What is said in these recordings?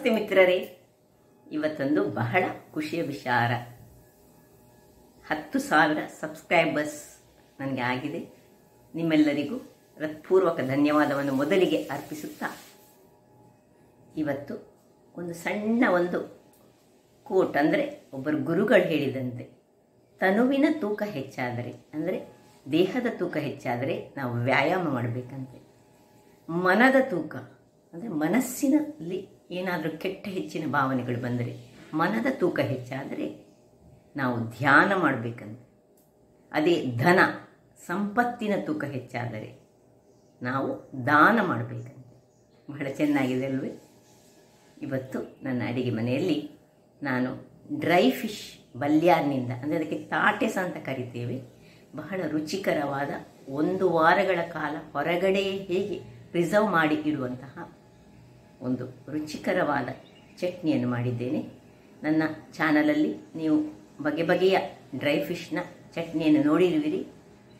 ನಮಸ್ತೆ ಮಿತ್ರರೇ. ಇವತ್ತೊಂದು ಬಹಳ ಖುಷಿಯ ವಿಚಾರ. 10,000 ಸಬ್ಸ್ಕ್ರೈಬರ್ಸ್ ನನಗೆ ಆಗಿದೆ. ನಿಮ್ಮೆಲ್ಲರಿಗೂ ಹೃತ್ಪೂರ್ವಕ ಧನ್ಯವಾದವನ್ನು ಮೊದಲಿಗೆ ಅರ್ಪಿಸುತ್ತಾ, ಇವತ್ತು ಒಂದು ಸಣ್ಣ ಕೋಟ್, ಅಂದರೆ ಒಬ್ಬರು ಗುರುಗಳು ಹೇಳಿದಂತೆ, ತನುವಿನ ತೂಕ ಹೆಚ್ಚಾದರೆ, ಅಂದರೆ ದೇಹದ ತೂಕ ಹೆಚ್ಚಾದರೆ ನಾವು ವ್ಯಾಯಾಮ ಮಾಡಬೇಕಂತೆ. ಮನದ ತೂಕ ಅಂದರೆ ಮನಸ್ಸಿನಲ್ಲಿ ಏನಾದರೂ ಕೆಟ್ಟ ಹೆಚ್ಚಿನ ಭಾವನೆಗಳು ಬಂದರೆ, ಮನದ ತೂಕ ಹೆಚ್ಚಾದರೆ ನಾವು ಧ್ಯಾನ ಮಾಡಬೇಕಂತೆ. ಅದೇ ಧನ ಸಂಪತ್ತಿನ ತೂಕ ಹೆಚ್ಚಾದರೆ ನಾವು ದಾನ ಮಾಡಬೇಕಂತೆ. ಬಹಳ ಚೆನ್ನಾಗಿದೆ ಅಲ್ವೇ? ಇವತ್ತು ನನ್ನ ಅಡಿಗೆ ಮನೆಯಲ್ಲಿ ನಾನು ಡ್ರೈ ಫಿಶ್ ಬಲ್ಯಾರ್ನಿಂದ, ಅಂದರೆ ಅದಕ್ಕೆ ತಾಟೆಸ ಅಂತ ಕರಿತೇವೆ, ಬಹಳ ರುಚಿಕರವಾದ 1 ವಾರಗಳ ಕಾಲ ಹೊರಗಡೆಯೇ ಹೇಗೆ ಪ್ರಿಸರ್ವ್ ಮಾಡಿ ಇಡುವಂತಹ ಒಂದು ರುಚಿಕರವಾದ ಚಟ್ನಿಯನ್ನು ಮಾಡಿದ್ದೇನೆ. ನನ್ನ ಚಾನಲಲ್ಲಿ ನೀವು ಬಗೆ ಬಗೆಯ ಡ್ರೈ ಫಿಶ್ನ ಚಟ್ನಿಯನ್ನು ನೋಡಿರುವಿರಿ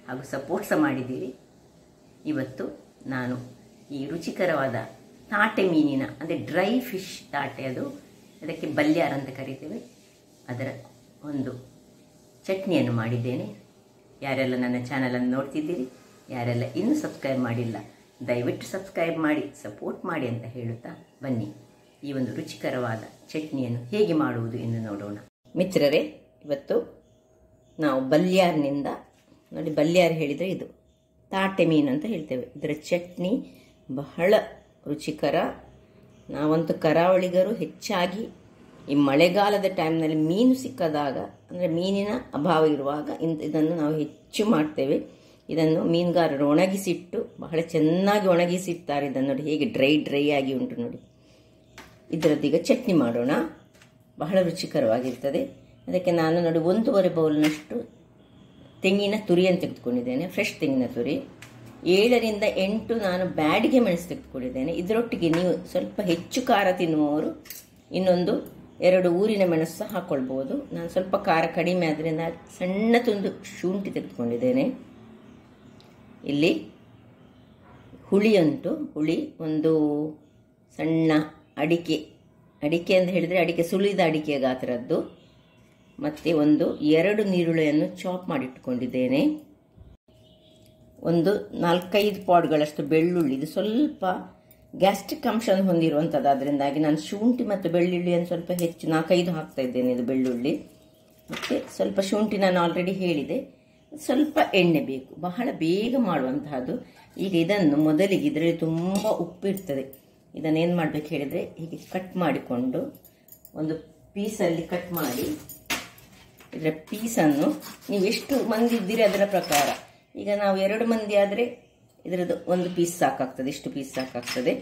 ಹಾಗೂ ಸಪೋರ್ಟ್ ಸಹ ಮಾಡಿದ್ದೀರಿ. ಇವತ್ತು ನಾನು ಈ ರುಚಿಕರವಾದ ತಾಟೆ ಮೀನಿನ, ಅಂದರೆ ಡ್ರೈ ಫಿಶ್ ತಾಟೆ, ಅದಕ್ಕೆ ಬಲ್ಯಾರ್ ಅಂತ ಕರಿತೇವೆ, ಅದರ ಒಂದು ಚಟ್ನಿಯನ್ನು ಮಾಡಿದ್ದೇನೆ. ಯಾರೆಲ್ಲ ನನ್ನ ಚಾನಲನ್ನು ನೋಡ್ತಿದ್ದೀರಿ, ಯಾರೆಲ್ಲ ಇನ್ನೂ ಸಬ್ಸ್ಕ್ರೈಬ್ ಮಾಡಿಲ್ಲ, ದಯವಿಟ್ಟು ಸಬ್ಸ್ಕ್ರೈಬ್ ಮಾಡಿ ಸಪೋರ್ಟ್ ಮಾಡಿ ಅಂತ ಹೇಳುತ್ತಾ, ಬನ್ನಿ ಈ ಒಂದು ರುಚಿಕರವಾದ ಚಟ್ನಿಯನ್ನು ಹೇಗೆ ಮಾಡುವುದು ಎಂದು ನೋಡೋಣ. ಮಿತ್ರರೇ, ಇವತ್ತು ನಾವು ಬಲ್ಯಾರ್ನಿಂದ, ನೋಡಿ ಬಲ್ಯಾರ್ ಹೇಳಿದರೆ ಇದು ತಾಟೆ ಮೀನು ಅಂತ ಹೇಳ್ತೇವೆ, ಇದರ ಚಟ್ನಿ ಬಹಳ ರುಚಿಕರ. ನಾವಂತೂ ಕರಾವಳಿಗರು ಹೆಚ್ಚಾಗಿ ಈ ಮಳೆಗಾಲದ ಟೈಮ್ನಲ್ಲಿ ಮೀನು ಸಿಕ್ಕದಾಗ, ಅಂದರೆ ಮೀನಿನ ಅಭಾವ ಇರುವಾಗ ಇದನ್ನು ನಾವು ಹೆಚ್ಚು ಮಾಡ್ತೇವೆ. ಇದನ್ನು ಮೀನುಗಾರರು ಒಣಗಿಸಿಟ್ಟು ಬಹಳ ಚೆನ್ನಾಗಿ ಒಣಗಿಸಿರ್ತಾರೆ. ಇದನ್ನು ನೋಡಿ ಹೇಗೆ ಡ್ರೈ ಆಗಿ ಉಂಟು ನೋಡಿ. ಇದರದ್ದೀಗ ಚಟ್ನಿ ಮಾಡೋಣ. ಬಹಳ ರುಚಿಕರವಾಗಿರ್ತದೆ. ಅದಕ್ಕೆ ನಾನು ನೋಡಿ 1.5 ಬೌಲ್ನಷ್ಟು ತೆಂಗಿನ ತುರಿಯನ್ನು ತೆಗೆದುಕೊಂಡಿದ್ದೇನೆ, ಫ್ರೆಶ್ ತೆಂಗಿನ ತುರಿ. 7 ರಿಂದ 8 ನಾನು ಬ್ಯಾಡಿಗೆ ಮೆಣಸು ತೆಗೆದುಕೊಂಡಿದ್ದೇನೆ. ಇದರೊಟ್ಟಿಗೆ ನೀವು ಸ್ವಲ್ಪ ಹೆಚ್ಚು ಖಾರ ತಿನ್ನುವವರು ಇನ್ನೊಂದು 2 ಊರಿನ ಮೆಣಸು ಸಹ ಹಾಕ್ಕೊಳ್ಬೋದು. ನಾನು ಸ್ವಲ್ಪ ಖಾರ ಕಡಿಮೆ ಆದ್ದರಿಂದ ಸಣ್ಣ ತುಂಡು ಶುಂಠಿ ತೆಗೆದುಕೊಂಡಿದ್ದೇನೆ. ಇಲ್ಲಿ ಹುಳಿ ಉಂಟು, ಹುಳಿ ಒಂದು ಸಣ್ಣ ಅಡಿಕೆ ಅಂತ ಹೇಳಿದರೆ ಅಡಿಕೆ ಸುಲಿದ ಅಡಿಕೆಯ ಗಾತ್ರದ್ದು, ಮತ್ತು 2 ನೀರುಳ್ಳಿಯನ್ನು ಚಾಪ್ ಮಾಡಿಟ್ಟುಕೊಂಡಿದ್ದೇನೆ. 4-5 ಪಾಡ್ಗಳಷ್ಟು ಬೆಳ್ಳುಳ್ಳಿ. ಇದು ಸ್ವಲ್ಪ ಗ್ಯಾಸ್ಟ್ರಿಕ್ ಅಂಶವನ್ನು ಹೊಂದಿರುವಂಥದ್ದು, ಅದರಿಂದಾಗಿ ನಾನು ಶುಂಠಿ ಮತ್ತು ಬೆಳ್ಳುಳ್ಳಿಯನ್ನು ಸ್ವಲ್ಪ ಹೆಚ್ಚು 4-5 ಹಾಕ್ತಾ ಇದ್ದೇನೆ. ಇದು ಬೆಳ್ಳುಳ್ಳಿ ಮತ್ತು ಸ್ವಲ್ಪ ಶುಂಠಿ ನಾನು ಆಲ್ರೆಡಿ ಹೇಳಿದೆ. ಸ್ವಲ್ಪ ಎಣ್ಣೆ ಬೇಕು, ಬಹಳ ಬೇಗ ಮಾಡುವಂತಹದ್ದು. ಈಗ ಇದನ್ನು ಮೊದಲಿಗೆ, ಇದರಲ್ಲಿ ತುಂಬ ಉಪ್ಪಿರ್ತದೆ, ಇದನ್ನೇನು ಮಾಡಬೇಕು ಹೇಳಿದರೆ, ಹೀಗೆ ಕಟ್ ಮಾಡಿಕೊಂಡು ಒಂದು ಪೀಸಲ್ಲಿ ಕಟ್ ಮಾಡಿ, ಇದರ ಪೀಸನ್ನು ನೀವು ಎಷ್ಟು ಮಂದಿ ಇದ್ದೀರಿ ಅದರ ಪ್ರಕಾರ. ಈಗ ನಾವು 2 ಮಂದಿ ಆದರೆ ಇದರದ್ದು 1 ಪೀಸ್ ಸಾಕಾಗ್ತದೆ, ಇಷ್ಟು ಪೀಸ್ ಸಾಕಾಗ್ತದೆ.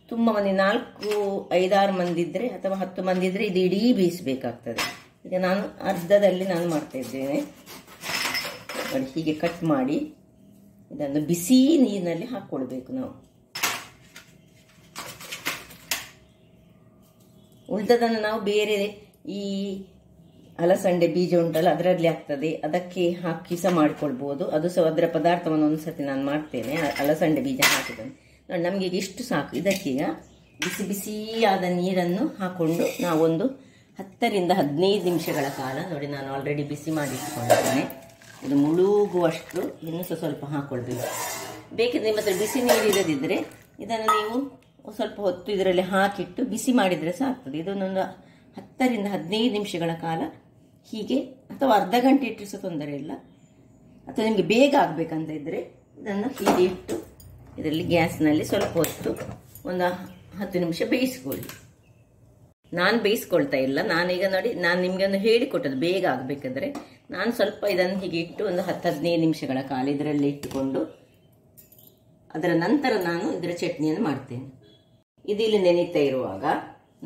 ತುಂಬ ಮಂದಿ 4-5-6 ಮಂದಿ ಇದ್ದರೆ ಅಥವಾ 10 ಮಂದಿ ಇದ್ದರೆ ಇದು ಇಡೀ ಬೇಯಿಸಬೇಕಾಗ್ತದೆ. ಈಗ ನಾನು ಅರ್ಧದಲ್ಲಿ ಮಾಡ್ತಾ ಇದ್ದೇನೆ. ನೋಡಿ, ಹೀಗೆ ಕಟ್ ಮಾಡಿ ಇದನ್ನು ಬಿಸಿ ನೀರಿನಲ್ಲಿ ಹಾಕ್ಕೊಳ್ಬೇಕು ನಾವು. ಉಳಿದದನ್ನು ನಾವು ಬೇರೆ ಈ ಅಲಸಂಡೆ ಬೀಜ ಉಂಟಲ್ಲ ಅದರಲ್ಲಿ ಆಗ್ತದೆ, ಅದಕ್ಕೆ ಹಾಕಿ ಸಹ ಮಾಡಿಕೊಳ್ಬೋದು. ಅದು ಸಹ ಅದರ ಪದಾರ್ಥವನ್ನು ಒಂದ್ಸತಿ ನಾನು ಮಾಡ್ತೇನೆ, ಅಲಸಂಡೆ ಬೀಜ ಹಾಕಿದ್ದೇನೆ. ನೋಡಿ, ನಮಗೆ ಈಗ ಇಷ್ಟು ಸಾಕು. ಇದಕ್ಕೀಗ ಬಿಸಿಯಾದ ನೀರನ್ನು ಹಾಕೊಂಡು ನಾವೊಂದು 10 ರಿಂದ 15 ನಿಮಿಷಗಳ ಕಾಲ, ನೋಡಿ ನಾನು ಆಲ್ರೆಡಿ ಬಿಸಿ ಮಾಡಿಟ್ಕೊಂಡಿದ್ದೇನೆ, ಇದು ಮುಳುಗುವಷ್ಟು ಇನ್ನೂ ಸ್ವಲ್ಪ ಹಾಕ್ಕೊಳ್ಬೇಕು. ಬೇಕಿದ್ರೆ ನಿಮ್ಮ ಹತ್ರ ಬಿಸಿ ನೀರು ಇರದಿದ್ದರೆ ಇದನ್ನು ನೀವು ಸ್ವಲ್ಪ ಹೊತ್ತು ಇದರಲ್ಲಿ ಹಾಕಿಟ್ಟು ಬಿಸಿ ಮಾಡಿದರೆ ಸಹ ಆಗ್ತದೆ. ಇದನ್ನೊಂದು 10 ರಿಂದ 15 ನಿಮಿಷಗಳ ಕಾಲ ಹೀಗೆ, ಅಥವಾ ಅರ್ಧ ಗಂಟೆ ಇಟ್ಟರು ಸಹ ತೊಂದರೆ ಇಲ್ಲ. ಅಥವಾ ನಿಮಗೆ ಬೇಗ ಆಗಬೇಕಂತ ಇದ್ದರೆ ಇದನ್ನು ಹೀಗೆ ಇಟ್ಟು ಇದರಲ್ಲಿ ಗ್ಯಾಸ್ನಲ್ಲಿ ಸ್ವಲ್ಪ ಹೊತ್ತು ಒಂದು 10 ನಿಮಿಷ ಬೇಯಿಸ್ಕೊಳ್ಳಿ. ನಾನು ಬೇಯಿಸ್ಕೊಳ್ತಾ ಇಲ್ಲ, ನಾನೀಗ ನೋಡಿ ನಾನು ನಿಮಗೆ ಒಂದು ಹೇಳಿಕೊಟ್ಟದ್ದು ಬೇಗ ಆಗಬೇಕಾದ್ರೆ. ನಾನು ಸ್ವಲ್ಪ ಇದನ್ನು ಹೀಗೆ ಇಟ್ಟು ಒಂದು 10-15 ನಿಮಿಷಗಳ ಕಾಲ ಇದರಲ್ಲಿ ಇಟ್ಟುಕೊಂಡು ಅದರ ನಂತರ ನಾನು ಇದರ ಚಟ್ನಿಯನ್ನು ಮಾಡ್ತೇನೆ. ಇದು ಇಲ್ಲಿ ನೆನೀತಾ ಇರುವಾಗ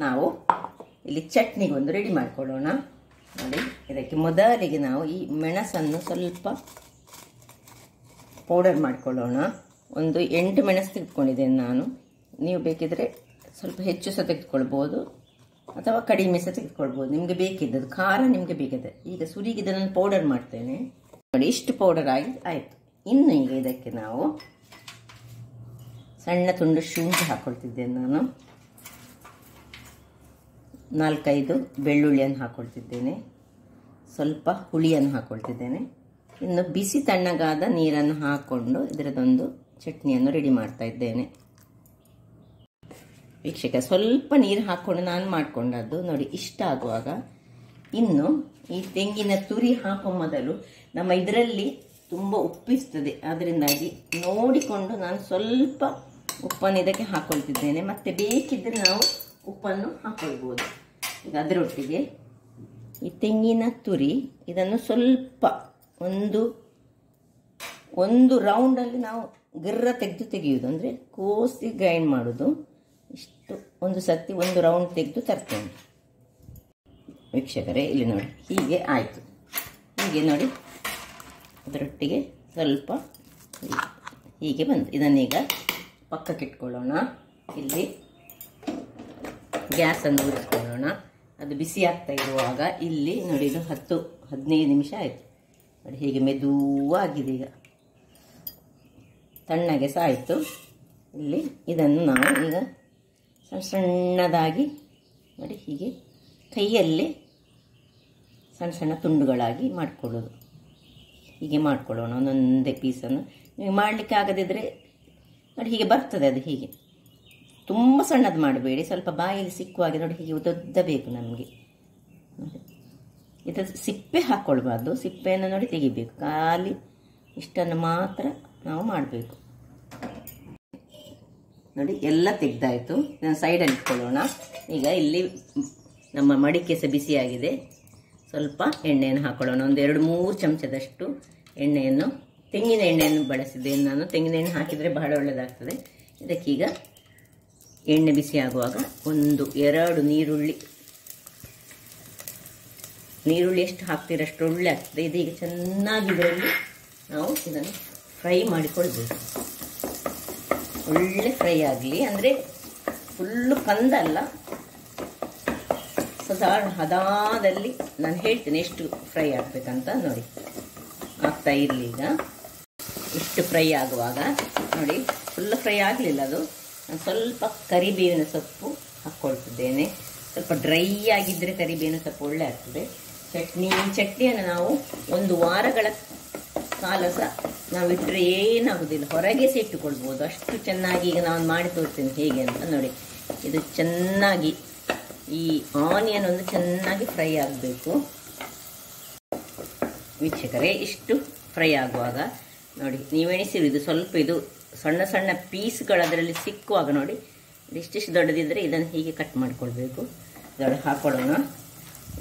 ನಾವು ಇಲ್ಲಿ ಚಟ್ನಿಗೊಂದು ರೆಡಿ ಮಾಡಿಕೊಳ್ಳೋಣ. ನೋಡಿ, ಇದಕ್ಕೆ ಮೊದಲಿಗೆ ನಾವು ಈ ಮೆಣಸನ್ನು ಸ್ವಲ್ಪ ಪೌಡರ್ ಮಾಡಿಕೊಳ್ಳೋಣ. ಒಂದು 8 ಮೆಣಸು ತೆಗೆದುಕೊಂಡಿದ್ದೇನೆ ನಾನು. ನೀವು ಬೇಕಿದ್ರೆ ಸ್ವಲ್ಪ ಹೆಚ್ಚು ಸಹ ತೆಗೆದುಕೊಳ್ಬೋದು ಅಥವಾ ಕಡಿಮೆ ಸಹ ತೆಗೆದುಕೊಳ್ಬೋದು, ನಿಮಗೆ ಬೇಕಿದ್ದದ್ದು ಖಾರ ನಿಮಗೆ ಬೇಕಿದೆ. ಈಗ ಸುರಿಗೆ ಇದನ್ನು ಪೌಡರ್ ಮಾಡ್ತೇನೆ. ನೋಡಿ, ಇಷ್ಟು ಪೌಡರ್ ಆಯಿತು. ಇನ್ನು ಈಗ ಇದಕ್ಕೆ ನಾವು ಸಣ್ಣ ತುಂಡು ಶುಂಠಿ ಹಾಕೊಳ್ತಿದ್ದೇನೆ ನಾನು. 4-5 ಬೆಳ್ಳುಳ್ಳಿಯನ್ನು ಹಾಕ್ಕೊಳ್ತಿದ್ದೇನೆ. ಸ್ವಲ್ಪ ಹುಳಿಯನ್ನು ಹಾಕ್ಕೊಳ್ತಿದ್ದೇನೆ. ಇನ್ನು ಬಿಸಿ ತಣ್ಣಗಾದ ನೀರನ್ನು ಹಾಕ್ಕೊಂಡು ಇದರದೊಂದು ಚಟ್ನಿಯನ್ನು ರೆಡಿ ಮಾಡ್ತಾ ಇದ್ದೇನೆ. ವೀಕ್ಷಕ, ಸ್ವಲ್ಪ ನೀರು ಹಾಕ್ಕೊಂಡು ನಾನು ಮಾಡಿಕೊಂಡದ್ದು ನೋಡಿ ಇಷ್ಟ ಆಗುವಾಗ. ಇನ್ನು ಈ ತೆಂಗಿನ ತುರಿ ಹಾಕೋ ಮೊದಲು ನಮ್ಮ ಇದರಲ್ಲಿ ತುಂಬ ಉಪ್ಪಿಸ್ತದೆ, ಅದರಿಂದಾಗಿ ನೋಡಿಕೊಂಡು ನಾನು ಸ್ವಲ್ಪ ಉಪ್ಪನ್ನು ಇದಕ್ಕೆ ಹಾಕ್ಕೊಳ್ತಿದ್ದೇನೆ. ಮತ್ತೆ ಬೇಕಿದ್ದರೆ ನಾವು ಉಪ್ಪನ್ನು ಹಾಕ್ಕೊಳ್ಬೋದು. ಈಗ ಅದರೊಟ್ಟಿಗೆ ಈ ತೆಂಗಿನ ತುರಿ ಇದನ್ನು ಸ್ವಲ್ಪ ಒಂದು ರೌಂಡಲ್ಲಿ ನಾವು ಗರ್ರ ತೆಗೆಯುವುದು, ಅಂದರೆ ಕೋಸಿ ಗ್ರೈಂಡ್ ಮಾಡೋದು. ಇಷ್ಟು ಒಂದು ಸರ್ತಿ ಒಂದು ರೌಂಡ್ ತೆಗೆದು ತರ್ತೇನೆ. ವೀಕ್ಷಕರೇ, ಇಲ್ಲಿ ನೋಡಿ ಹೀಗೆ ಆಯಿತು. ಹೀಗೆ ನೋಡಿ ಅದರೊಟ್ಟಿಗೆ ಸ್ವಲ್ಪ ಹೀಗೆ ಬಂತು. ಇದನ್ನೀಗ ಪಕ್ಕಕ್ಕೆ ಇಟ್ಕೊಳ್ಳೋಣ. ಇಲ್ಲಿ ಗ್ಯಾಸನ್ನು ಉರಿಸ್ಕೊಳ್ಳೋಣ. ಅದು ಬಿಸಿ ಆಗ್ತಾ ಇರುವಾಗ ಇಲ್ಲಿ ನೋಡಿ ಇದು 10-15 ನಿಮಿಷ ಆಯಿತು ನೋಡಿ. ಹೀಗೆ ಮೆದುವಾಗಿದೆ, ಈಗ ತಣ್ಣಗೆ ಸಹ ಆಯಿತು. ಇಲ್ಲಿ ಇದನ್ನು ನಾವು ಈಗ ಸಣ್ಣದಾಗಿ ನೋಡಿ ಹೀಗೆ ಕೈಯಲ್ಲೇ ಸಣ್ಣ ತುಂಡುಗಳಾಗಿ ಮಾಡಿಕೊಳ್ಳೋದು. ಹೀಗೆ ಮಾಡ್ಕೊಳ್ಳೋಣ ಒಂದೊಂದೇ ಪೀಸನ್ನು. ನೀವು ಮಾಡಲಿಕ್ಕೆ ಆಗದಿದ್ದರೆ ನೋಡಿ ಹೀಗೆ ಬರ್ತದೆ ಅದು. ಹೀಗೆ ತುಂಬ ಸಣ್ಣದು ಮಾಡಬೇಡಿ, ಸ್ವಲ್ಪ ಬಾಯಲ್ಲಿ ಸಿಕ್ಕುವಾಗೆ ನೋಡಿ ಹೀಗೆ ಉದ್ದ ಬೇಕು ನಮಗೆ. ಇದು ಸಿಪ್ಪೆ ಹಾಕ್ಕೊಳ್ಬಾರ್ದು, ಸಿಪ್ಪೆಯನ್ನು ನೋಡಿ ತೆಗಿಬೇಕು. ಖಾಲಿ ಇಷ್ಟನ್ನು ಮಾತ್ರ ನಾವು ಮಾಡಬೇಕು. ನೋಡಿ ಎಲ್ಲ ತೆಗೆದಾಯಿತು. ಇದನ್ನು ಸೈಡಲ್ಲಿ ಇಟ್ಕೊಳ್ಳೋಣ. ಈಗ ಇಲ್ಲಿ ನಮ್ಮ ಮಡಿಕೆ ಸಹ ಬಿಸಿಯಾಗಿದೆ. ಸ್ವಲ್ಪ ಎಣ್ಣೆಯನ್ನು ಹಾಕ್ಕೊಳ್ಳೋಣ. ಒಂದು 2-3 ಚಮಚದಷ್ಟು ಎಣ್ಣೆಯನ್ನು, ತೆಂಗಿನ ಎಣ್ಣೆಯನ್ನು ಬಳಸಿದ್ದೇನೆ ನಾನು. ತೆಂಗಿನ ಎಣ್ಣೆ ಹಾಕಿದರೆ ಬಹಳ ಒಳ್ಳೆಯದಾಗ್ತದೆ. ಇದಕ್ಕೀಗ ಎಣ್ಣೆ ಬಿಸಿ ಆಗುವಾಗ 1-2 ನೀರುಳ್ಳಿ ಎಷ್ಟು ಹಾಕ್ತೀರಷ್ಟು ಒಳ್ಳೆ ಆಗ್ತದೆ. ಇದೀಗ ಚೆನ್ನಾಗಿ ಇದರಲ್ಲಿ ನಾವು ಇದನ್ನು ಫ್ರೈ ಮಾಡಿಕೊಳ್ಬೇಕು. ಒಳ್ಳೆ ಫ್ರೈ ಆಗಲಿ, ಅಂದರೆ ಫುಲ್ಲು ಕಂದಲ್ಲ, ಸಾಧಾರಣ ಹದಾದಲ್ಲಿ ನಾನು ಹೇಳ್ತೇನೆ ಎಷ್ಟು ಫ್ರೈ ಆಗಬೇಕಂತ. ನೋಡಿ ಆಗ್ತಾ ಇರಲಿ. ಈಗ ಇಷ್ಟು ಫ್ರೈ ಆಗುವಾಗ ನೋಡಿ ಫುಲ್ ಫ್ರೈ ಆಗಲಿಲ್ಲ ಅದು. ನಾನು ಸ್ವಲ್ಪ ಕರಿಬೇವಿನ ಸೊಪ್ಪು ಹಾಕ್ಕೊಳ್ತಿದ್ದೇನೆ. ಸ್ವಲ್ಪ ಡ್ರೈ ಆಗಿದ್ದರೆ ಕರಿಬೇವಿನ ಸೊಪ್ಪು ಒಳ್ಳೆ ಆಗ್ತದೆ. ಚಟ್ನಿಯನ್ನು ನಾವು 1 ವಾರಗಳ ಕಾಲ ಸಹ ನಾವು ಇಟ್ಟರೆ ಏನಾಗೋದಿಲ್ಲ, ಹೊರಗೆ ಸಹ ಇಟ್ಟುಕೊಳ್ಬೋದು. ಅಷ್ಟು ಚೆನ್ನಾಗಿ ಈಗ ನಾನು ಮಾಡಿ ತೋರಿಸ್ತೇನೆ ಹೇಗೆ ಅಂತ ನೋಡಿ. ಇದು ಚೆನ್ನಾಗಿ ಈ ಆನಿಯನ್ ಒಂದು ಚೆನ್ನಾಗಿ ಫ್ರೈ ಆಗಬೇಕು. ವೀಕ್ಷಕರೇ, ಇಷ್ಟು ಫ್ರೈ ಆಗುವಾಗ ನೋಡಿ ನೀವೆಣಿಸಿರು, ಇದು ಸ್ವಲ್ಪ ಇದು ಸಣ್ಣ ಪೀಸ್ಗಳು ಅದರಲ್ಲಿ ಸಿಕ್ಕುವಾಗ ನೋಡಿ ಇಷ್ಟಿಷ್ಟು ದೊಡ್ಡದಿದ್ದರೆ ಇದನ್ನು ಹೀಗೆ ಕಟ್ ಮಾಡಿಕೊಳ್ಬೇಕು. ಇದರೊಳಗೆ ಹಾಕ್ಕೊಳ್ಳೋಣ.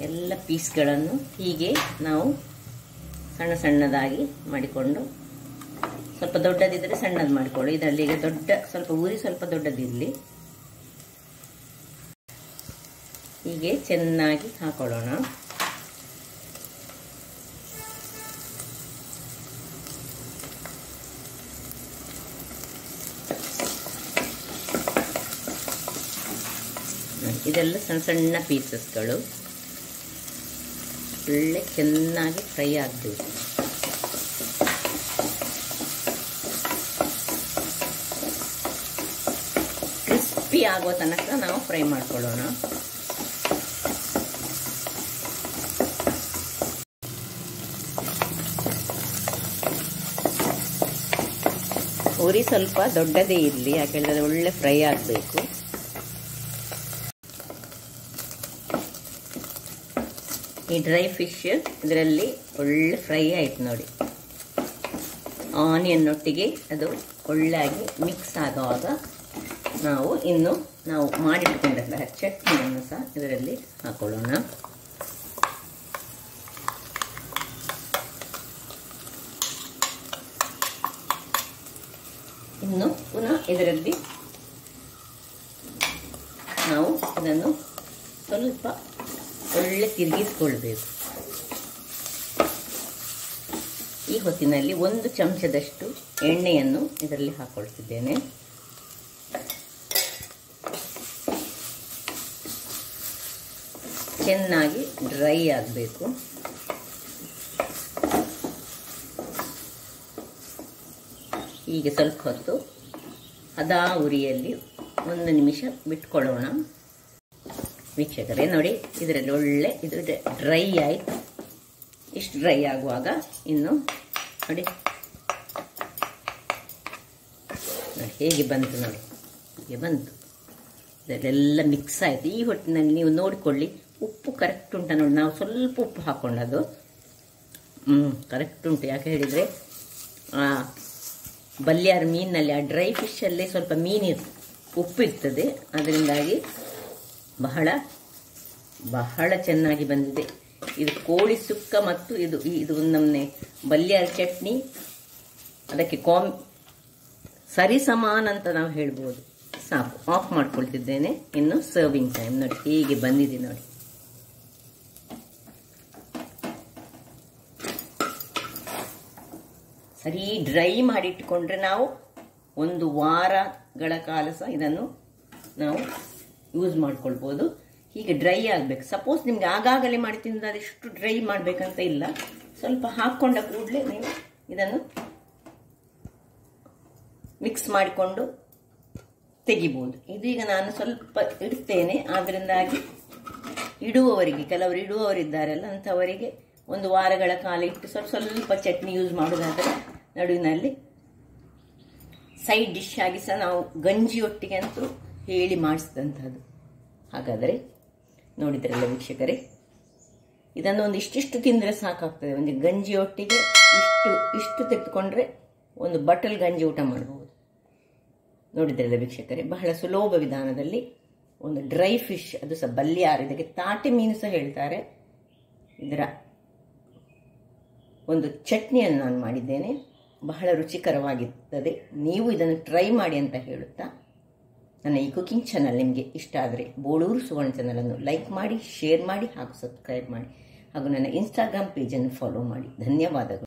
ಎಲ್ಲ ಪೀಸ್ಗಳನ್ನು ಹೀಗೆ ನಾವು ಸಣ್ಣದಾಗಿ ಮಾಡಿಕೊಂಡು, ಸ್ವಲ್ಪ ದೊಡ್ಡದಿದ್ದರೆ ಸಣ್ಣದು ಮಾಡಿಕೊಳ್ಳಿ. ಇದರಲ್ಲಿ ಈಗ ಸ್ವಲ್ಪ ಉರಿ ಸ್ವಲ್ಪ ದೊಡ್ಡದಿರಲಿ. ಹೀಗೆ ಚೆನ್ನಾಗಿ ಹಾಕೊಳ್ಳೋಣ. ಇದೆಲ್ಲ ಸಣ್ಣ ಪೀಸಸ್ಗಳು ಒಳ್ಳೆ ಚೆನ್ನಾಗಿ ಫ್ರೈ ಆಗಬೇಕು. ಕ್ರಿಸ್ಪಿ ಆಗೋ ತನಕ ನಾವು ಫ್ರೈ ಮಾಡ್ಕೊಳ್ಳೋಣ. ಉರಿ ಸ್ವಲ್ಪ ದೊಡ್ಡದೇ ಇರಲಿ, ಯಾಕೆಂದರೆ ಒಳ್ಳೆ ಫ್ರೈ ಆಗಬೇಕು. ಈ ಡ್ರೈ ಫಿಶ್ ಇದರಲ್ಲಿ ಒಳ್ಳೆ ಫ್ರೈ ಆಯ್ತು ನೋಡಿ. ಆನಿಯನ್ ಒಟ್ಟಿಗೆ ಅದು ಒಳ್ಳೆಯಾಗಿ ಮಿಕ್ಸ್ ಆಗುವಾಗ ನಾವು ಮಾಡಿಟ್ಕೊಂಡಂತಹ ಚಟ್ನಿಯನ್ನು ಸಹ ಇದರಲ್ಲಿ ಹಾಕೊಳ್ಳೋಣ. ಇನ್ನು ಪುನಃ ಇದರಲ್ಲಿ ನಾವು ಇದನ್ನು ಸ್ವಲ್ಪ ಒಳ್ಳೆ ತಿರುಗಿಸ್ಕೊಳ್ಬೇಕು. ಈ ಹೊತ್ತಿನಲ್ಲಿ 1 ಚಮಚದಷ್ಟು ಎಣ್ಣೆಯನ್ನು ಇದರಲ್ಲಿ ಹಾಕೊಳ್ತಿದ್ದೇನೆ. ಚೆನ್ನಾಗಿ ಡ್ರೈ ಆಗಬೇಕು. ಹೀಗೆ ಸ್ವಲ್ಪ ಹೊತ್ತು ಹದ ಉರಿಯಲ್ಲಿ 1 ನಿಮಿಷ ಬಿಟ್ಕೊಳ್ಳೋಣ. ವೀಕ್ಷಕರೇ ನೋಡಿ, ಇದರಲ್ಲಿ ಒಳ್ಳೆ ಇದು ಡ್ರೈ ಆಯಿತು. ಇಷ್ಟು ಡ್ರೈ ಆಗುವಾಗ ಇನ್ನು ನೋಡಿ ಹೇಗೆ ಬಂತು ನೋಡಿ, ಹೀಗೆ ಬಂತು. ಇದರಲ್ಲೆಲ್ಲ ಮಿಕ್ಸ್ ಆಯಿತು. ಈ ಹೊತ್ತಿನಲ್ಲಿ ನೀವು ನೋಡಿಕೊಳ್ಳಿ, ಉಪ್ಪು ಕರೆಕ್ಟ್ ಉಂಟ ನೋಡಿ. ನಾವು ಸ್ವಲ್ಪ ಉಪ್ಪು ಹಾಕ್ಕೊಂಡದು ಕರೆಕ್ಟ್ ಉಂಟು. ಯಾಕೆ ಹೇಳಿದರೆ ಬಲ್ಯಾರ ಮೀನಿನಲ್ಲಿ ಆ ಡ್ರೈ ಫಿಶಲ್ಲೇ ಸ್ವಲ್ಪ ಉಪ್ಪು ಇರ್ತದೆ. ಅದರಿಂದಾಗಿ ಬಹಳ ಬಹಳ ಚೆನ್ನಾಗಿ ಬಂದಿದೆ. ಇದು ಕೋಳಿ ಸುಕ್ಕ ಮತ್ತು ಇದು ನಮ್ಮನೆ ಬಲ್ಯಾರ ಚಟ್ನಿ ಅದಕ್ಕೆ ಸರಿ ಸಮಾನ ಅಂತ ನಾವು ಹೇಳ್ಬೋದು. ಸಾಕು, ಆಫ್ ಮಾಡ್ಕೊಳ್ತಿದ್ದೇನೆ. ಇನ್ನು ಸರ್ವಿಂಗ್ ಟೈಮ್ ನೋಡಿ ಹೇಗೆ ಬಂದಿದೆ ನೋಡಿ. ಸರಿ ಡ್ರೈ ಮಾಡಿಟ್ಕೊಂಡ್ರೆ ನಾವು 1 ವಾರಗಳ ಕಾಲ ಸಹ ಇದನ್ನು ನಾವು ಯೂಸ್ ಮಾಡ್ಕೊಳ್ಬೋದು. ಹೀಗೆ ಡ್ರೈ ಆಗಬೇಕು. ಸಪೋಸ್ ನಿಮ್ಗೆ ಆಗಾಗಲೇ ಮಾಡಿ ತಿಂದರೆ ಅದೆಷ್ಟು ಡ್ರೈ ಮಾಡಬೇಕಂತ ಇಲ್ಲ. ಸ್ವಲ್ಪ ಹಾಕ್ಕೊಂಡ ಕೂಡಲೇ ನೀವು ಇದನ್ನು ಮಿಕ್ಸ್ ಮಾಡಿಕೊಂಡು ತೆಗಿಬೋದು. ಇದೀಗ ನಾನು ಸ್ವಲ್ಪ ಇಡ್ತೇನೆ. ಆದ್ದರಿಂದಾಗಿ ಕೆಲವರು ಇಡುವವರಿದ್ದಾರಲ್ಲ, ಅಂಥವರಿಗೆ 1 ವಾರಗಳ ಕಾಲ ಇಟ್ಟು ಸ್ವಲ್ಪ ಚಟ್ನಿ ಯೂಸ್ ಮಾಡೋದಾದರೆ ನಡುವಿನಲ್ಲಿ ಸೈಡ್ ಡಿಶ್ ಆಗಿ ಸಹ ನಾವು ಗಂಜಿಯೊಟ್ಟಿಗೆ ಅಂತೂ ಹೇಳಿ ಮಾಡಿಸಿದಂಥದ್ದು. ಹಾಗಾದರೆ ನೋಡಿದ್ರಲ್ಲ ವೀಕ್ಷಕರೇ, ಇದನ್ನು ಒಂದು ಇಷ್ಟಿಷ್ಟು ತಿಂದರೆ ಸಾಕಾಗ್ತದೆ. ಒಂದು ಗಂಜಿಯೊಟ್ಟಿಗೆ ಇಷ್ಟು ತೆಗೆದುಕೊಂಡ್ರೆ ಒಂದು ಬಟಲ್ ಗಂಜಿ ಊಟ ಮಾಡಬಹುದು. ನೋಡಿದ್ರಲ್ಲ ವೀಕ್ಷಕರೇ, ಬಹಳ ಸುಲಭ ವಿಧಾನದಲ್ಲಿ ಒಂದು ಡ್ರೈ ಫಿಶ್, ಅದು ಸಹ ಬಲ್ಯಾರ, ಇದಕ್ಕೆ ತಾಟೆ ಮೀನು ಸಹ ಹೇಳ್ತಾರೆ. ಇದರ ಒಂದು ಚಟ್ನಿಯನ್ನು ನಾನು ಮಾಡಿದ್ದೇನೆ. ಬಹಳ ರುಚಿಕರವಾಗಿರ್ತದೆ. ನೀವು ಇದನ್ನು ಟ್ರೈ ಮಾಡಿ ಅಂತ ಹೇಳುತ್ತಾ, ನನ್ನ ಈ ಕುಕಿಂಗ್ ಚಾನಲ್ ನಿಮಗೆ ಇಷ್ಟ ಆದರೆ ಬೋಳೂರು ಸುವರ್ಣ ಚಾನಲನ್ನು ಲೈಕ್ ಮಾಡಿ, ಶೇರ್ ಮಾಡಿ ಹಾಗೂ ಸಬ್ಸ್ಕ್ರೈಬ್ ಮಾಡಿ ಹಾಗೂ ನನ್ನ ಇನ್ಸ್ಟಾಗ್ರಾಮ್ ಪೇಜನ್ನು ಫಾಲೋ ಮಾಡಿ. ಧನ್ಯವಾದಗಳು.